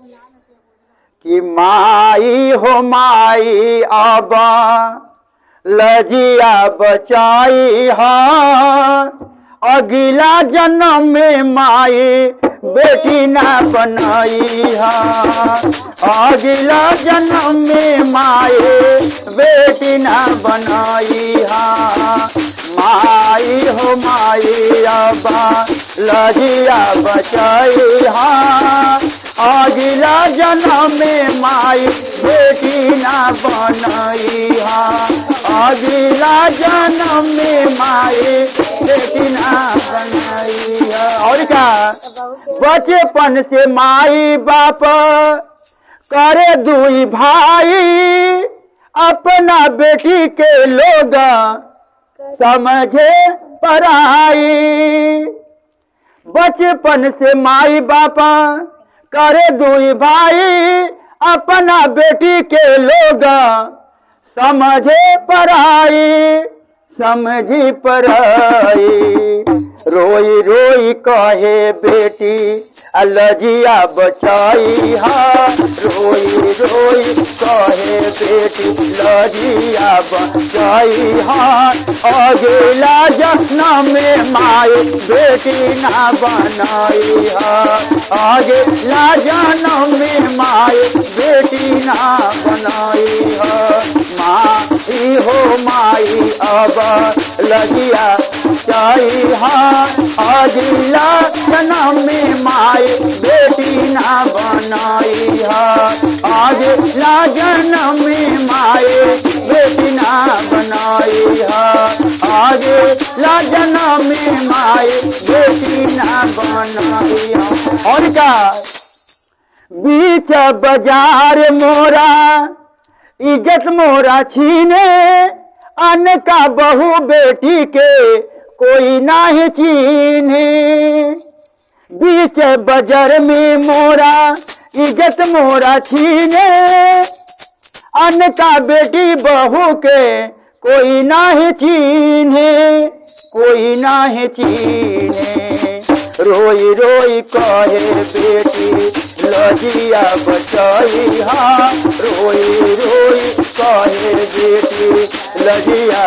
कि माई हो माई अब लजिया बचाई हा, अगला जन्म में माई बेटी ना बनाई हा, अगला जन्म में माई बेटी ना बनाई हा। माई हो माई अब लजिया बचाई हा, अगला जन्म में माई बेटी ना बनाई हा, अगला जन्म में माई बेटी ना बनाई हा। और क्या बचपन से माई बाप करे दुई भाई, अपना बेटी के लोग समझे पराई। बचपन से माई बापा करे दुई भाई, अपना बेटी के लोग समझे पराई, समझी पराई। रोई रोई कहे बेटी लजिया बचाई हा, रोई रोई कहे बेटी लजिया बचाई हा, अगला जन्म में माई बेटी ना बनाई हा, अगला जन्म में माई बेटी ना बनाई हा। माई हो माई अब लजिया बचाई हा, अगला जन्म में माई बेटी ना बनाई हा, अगला जन्म में माई बेटी ना बनाई हा, अगला जन्म में माई बेटी ना बनाई हा। और क्या बीच बाजार मोरा इज्जत मोरा छीने, अन्न का बहू बेटी के कोई नाही चीन्हे। बीच बाजार में मोरा इज्जत मोरा छीने, अन्न का बेटी बहू के कोई नाही चीन्हे, कोई नाही चीन्हे। रोई रोई कहे बेटी लजिया बचाई हा, रोई रोई कहे बेटी लजिया।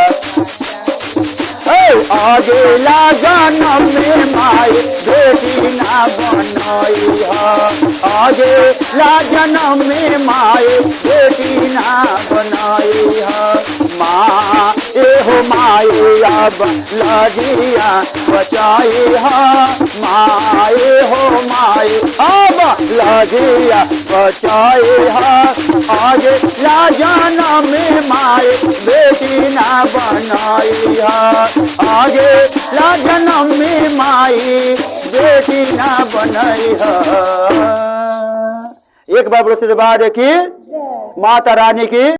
अगला जन्म में माई बेटी ना बनाई हा, अगला जन्म में माई बेटी ना बनाई हा। माँ हो माई अब लजिया बचाई हा, माई हो माई अब लजिया बचाई हा, अगला जन्म में माई बेटी ना बनाई हा, अगला जन्म में माई बेटी ना बनाई हा। एक बार बोलो से बाद की माता रानी की।